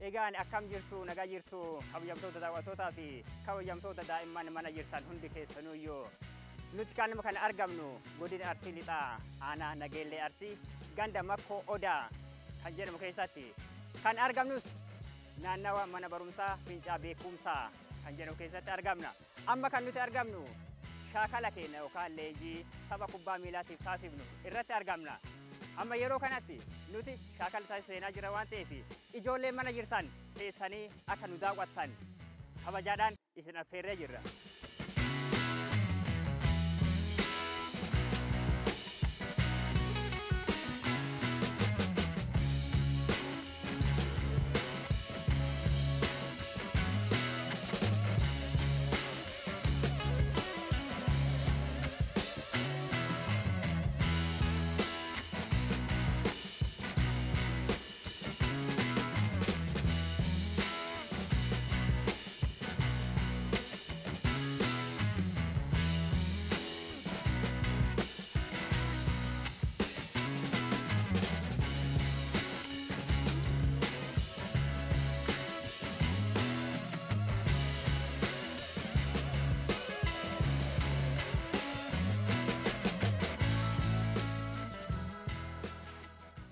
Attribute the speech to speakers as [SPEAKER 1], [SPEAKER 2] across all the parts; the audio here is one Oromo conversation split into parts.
[SPEAKER 1] Egaan akkam jirtu nagaa jirtu kabajamtoota daawwattootaa fi kabajamtoota daa'imman mana jirtan hundi keessanuyyuu nuti kan argamnu godina Arsii lixaa aanaa Nageellee Arsii ganda makkoo odaa kan jedhamu keessatti kan argamnus naannawa mana barumsaa fincaa beekkumsaa kan jedhamu keessatti argamna. Amma kan nuti argamnu shaakala keenya yookaan leenjii tapha kubbaa miilaatiif taasifnu irratti argamna. Amma yeroo kanatti nuti shaakala taasisnee jira waan ta'eef ijoolleen mana jirtan teessanii akka nu daawwattan kabajaadhaan isin affeerree jirra.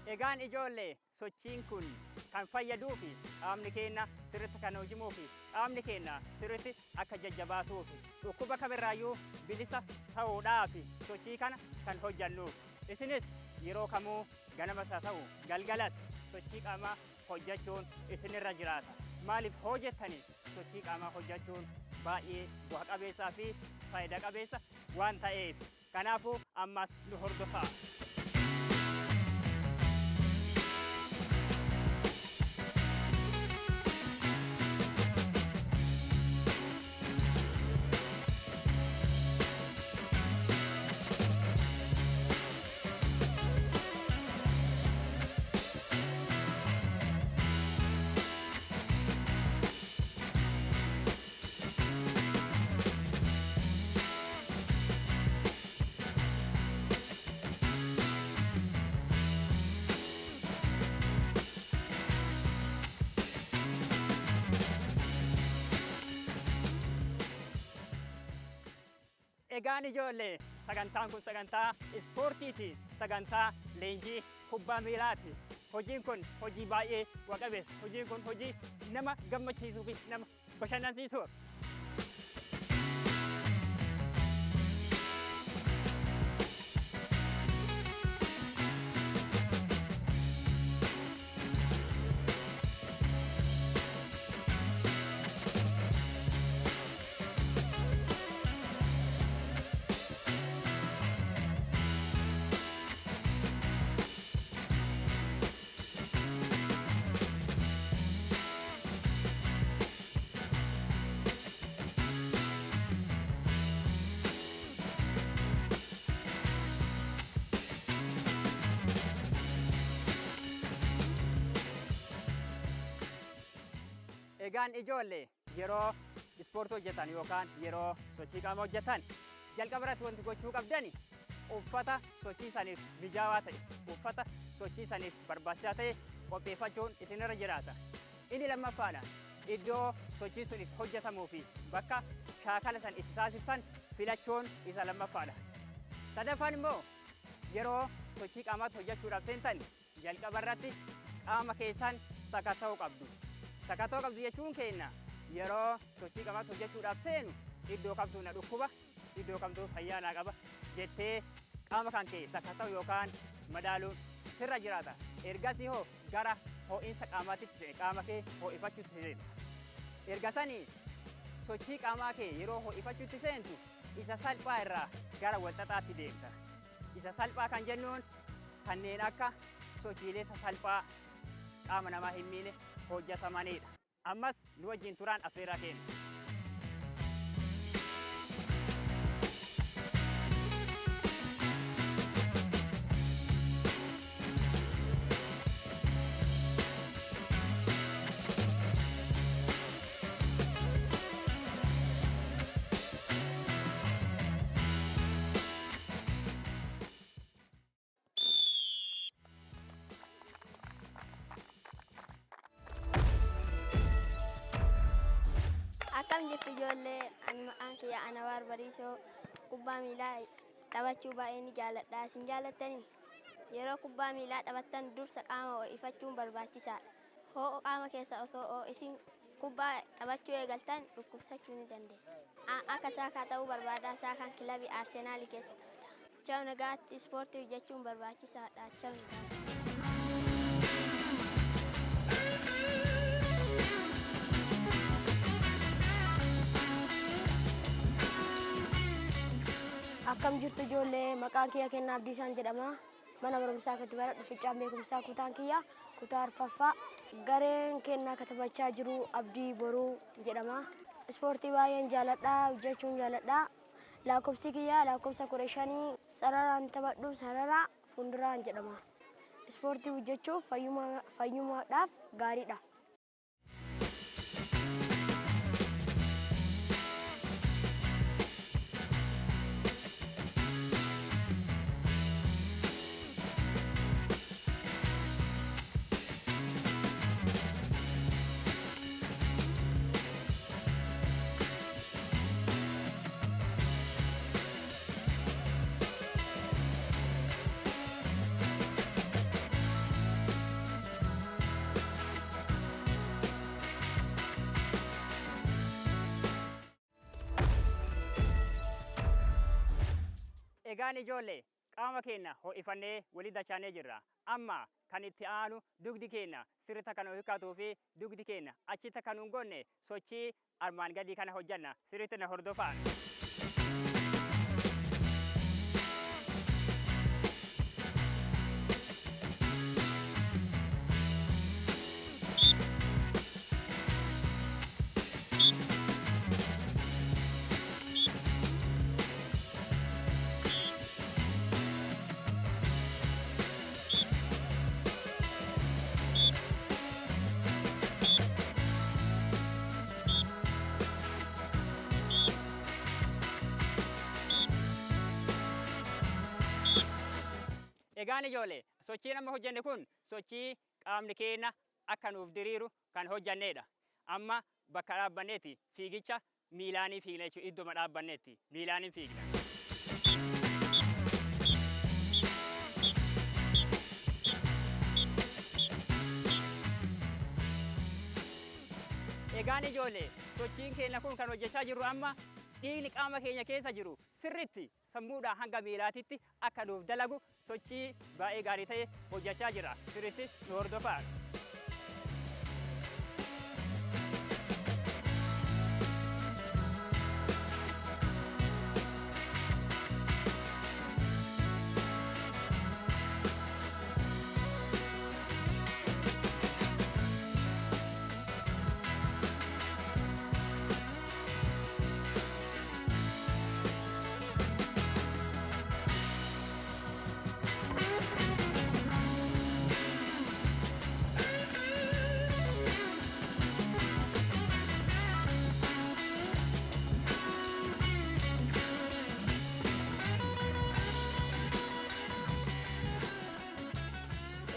[SPEAKER 1] Egaan ijoollee sochiin kun kan fayyaduu fi qaamni keenya sirriitti kan hojjimuu fi qaamni keenya sirriitti akka jajjabaatuuf dhukkuba kamirraayyuu bilisa ta'uudhaaf sochii kana kan hojjannuuf. Isinis yeroo kamuu ganamas haa ta'u galgalas sochii qaamaa hojjechuun isinirra jiraata. Maaliif hojjettanii sochii qaamaa hojjechuun baay'ee bu'a qabeessaa fi faayidaa qabeessa waan ta'eef. Kanaafuu ammas nu hordofaa. Egaan ijoollee sagantaan kun sagantaa ispoortiiti, sagantaa leenjii kubbaa miilaati. Hojiin kun hojii baay'ee bu'a qabeessa. Hojiin kun hojii nama gammachiisuu fi nama bashannansiisudha. Egaan ijoollee yeroo ispoortii hojjetan yookaan yeroo sochii qaamaa hojjetan jalqaba irratti wanti gochuu qabdani uffata sochii saniif mijaawaa ta'e, uffata sochii saniif barbaachisaa ta'e qopheeffachuun isinirra jiraata. Inni lammaffaadha iddoo sochii sun itti hojjetamuu fi bakka shaakala san itti taasiftan filachuun isa lammaffaadha. Sadaffaan immoo yeroo sochii qaamaatti hojjechuudhaaf seentan jalqaba irratti qaama keessan sakatta'uu qabdu. Sakatta'uu qabdu jechuun keenya yeroo sochii qaamaatti hojjechuudhaaf seenu iddoo kamtu na dhukkuba, iddoo kamtu fayyaa naa qaba jettee qaama kan kee sakatta'u yookaan madaaluun sirra jiraata. Ergasii hoo gara ho'iinsa qaamaatitti seene qaama kee ho'ifachuutti seenta. Ergasanii sochii qaamaa kee yeroo ho'ifachuutti seentu isa salphaa irraa gara walxaxaatti deemta. Isa salphaa kan jennuun kanneen akka sochiilee sasalphaa qaama namaa hin miine hojjetamanidha. Ammas nu wajjin turaan affeerraa keenya.
[SPEAKER 2] ana barbariisoo kubbaa miilaa taphachuu baay'ee ni jaalladha. Isin jaallattanii? Yeroo kubbaa miilaa taphattan dursa qaama ho'ifachuun barbaachisaadha. Ho'oo qaama keessa osoo isin kubbaa taphachuu eegaltan dhukkubsachuu ni dandeenya. Akka Shaakaa ta'uu barbaada. Shaakaan kilabii Arsenaalii keessa taphata. Chaawu nagaatti ispoortii hojjechuun barbaachisaadha. Chaawu nagaatti.
[SPEAKER 3] Akkam jirtu ijoollee, maqaan kiyya Kennaa Abdiisaan jedhama. Mana Barumsaa Sadarkaa Fincaan beekumsaa kutaan kiyya kutaa arfaffaa. Gareen kennaa katabachaa jiru Abdii Boruu jedhama. Ispoortii baay'een jaalladha, hojjechuun jaalladha. Lakkoofsi kiyya lakkoofsa 15 sararaan taphadhu sarara fuulduraan jedhama. Ispoortii hojjechuuf fayyummaadhaaf gaariidha.
[SPEAKER 1] Egaan ijoollee qaama keenya ho'ifannee walii dachaanee jirra. Amma kan itti aanu dugdi keenya sirriitti kan hirkatuu fi dugdi keenya achitti kan hin gonne sochii armaan gadii kana hojjanna. Sirriitti na hordofaa. Egaan ijoollee sochiin amma hojjenne kun sochii qaamni keenya akka nuuf diriiru kan hojjannedha. Amma bakka dhaabbanneetti fiigicha miilaanii fiigna jechuudha. Iddoo dhaabbanneetti miilaanii fiigna. Egaan ijoollee sochiin keenya kun kan hojjechaa jirru amma dhiigni qaama keenya keessa jiru sirriitti sammuudhaa hanga miilaatitti akka nuuf dalagu sochii baay'ee gaarii ta'e hojjechaa jira. Sirriitti nu hordofaa.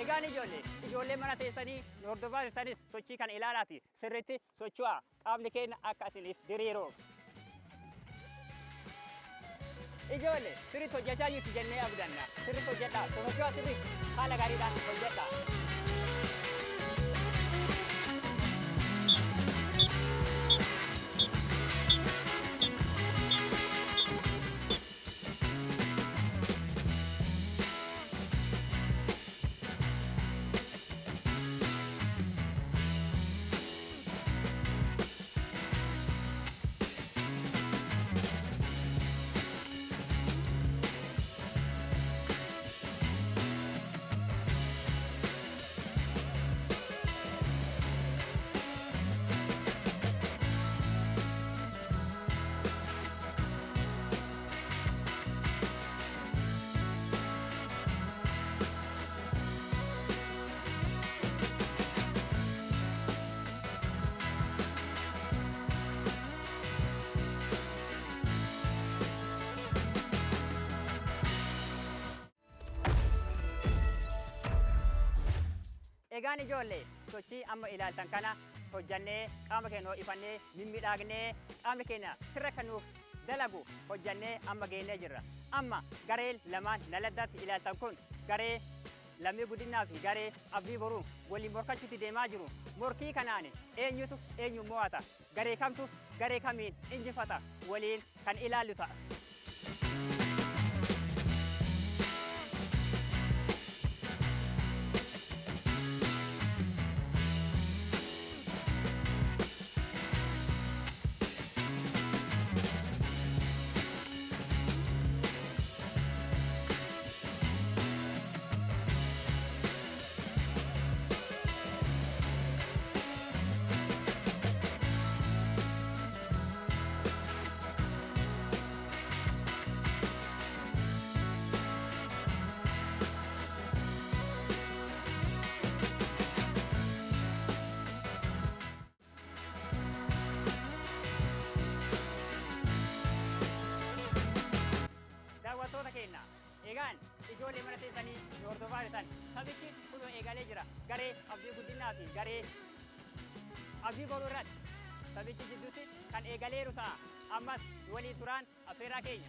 [SPEAKER 1] Egaan ijoollee mana teessanii nu hordofaa jirtanis sochii kana ilaalaati. Sirriitti socho'aa qaamni keenya akka isiniif diriiruuf. Ijoollee sirriitti hojjechaa jirtu jennee abdanna. Sirriitti hojjedhaa. Socho'aa sirriitti haala gaariidhaan hojjedhaa. Egaan ijoollee sochii amma ilaaltan kana hojjannee qaama keenya ho'ifannee mimmiidhaagnee qaamni keenya sirra kan nuuf dalagu hojjannee amma geenyee jirra. Amma garee lamaan naladdaatti ilaaltan kun garee lammii guddinaa fi garee abdii boruu waliin morkachuutti deemaa jiru. Morkii kanaan eenyutu eenyu mo'ata? Garee kamtu garee kamiin injifata? Waliin kan ilaallu ta'a. Egaan ijoollee mana teessanii hordofaa jirtan taphichi kunoo eegalee jira. Garee abdii guddinaa fi garee abdii boruu irratti taphichi jidduutti kan eegaleeru ta'a. Ammas waliin turaan affeeraa keenya.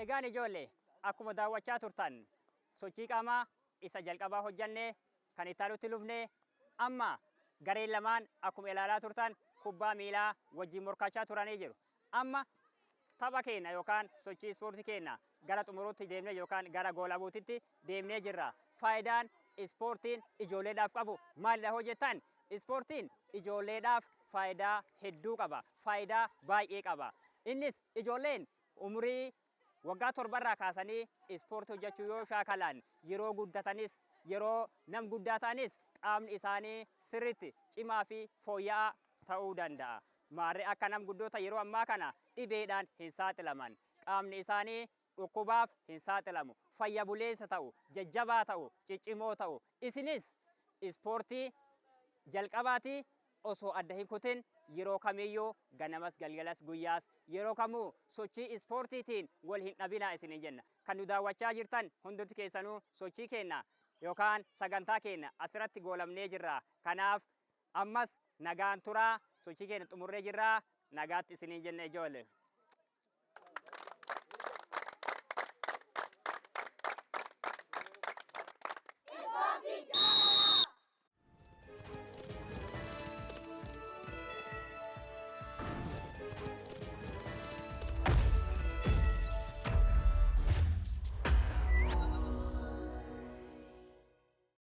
[SPEAKER 1] Egaan ijoollee akkuma daawwachaa turtan sochii qaamaa isa jalqabaa hojjannee kan itti aanutti lufnee amma gareen lamaan akkuma ilaalaa turtan kubbaa miilaa wajjin morkachaa turanii jiru. Amma tapha keenya yookaan sochii ispoortii keenya gara xumuruutti deemnee yookaan gara goolabuutitti deemnee jirra. Faayidaan ispoortiin ijoolleedhaaf qabu maalidha hojjettan? Ispoortiin ijoolleedhaaf faayidaa hedduu qaba. Faayidaa baay'ee qaba. Innis ijoolleen umurii waggaa 7 kaasanii ispoortii hojjechuu yoo shaakalan yeroo guddatanis yeroo nam guddaa ta'anis qaamni isaanii sirriitti cimaa fi fooyya'aa ta'uu danda'a. Maarree akka nam guddoota yeroo ammaa kana dhibeedhaan hin saaxilaman. Qaamni isaanii dhukkubaaf hin saaxilamu. Fayya buleessa ta'u, jajjabaa ta'u, ciccimoo ta'u. Isinis ispoortii jalqabaatii osoo adda hin kutin yeroo kamiyyuu ganamas galgalas guyyaas yeroo kamuu sochii ispoortiitiin wal hin dhabinaa isiniin jenna. Kan nu daawwachaa jirtan hundumti keessanuu sochii keenya yookaan sagantaa keenya asirratti goolabnee jirra. Kanaaf ammas nagaan turaa sochii keenya xumurree jirra. Nagaatti isiniin jenna ijoollee.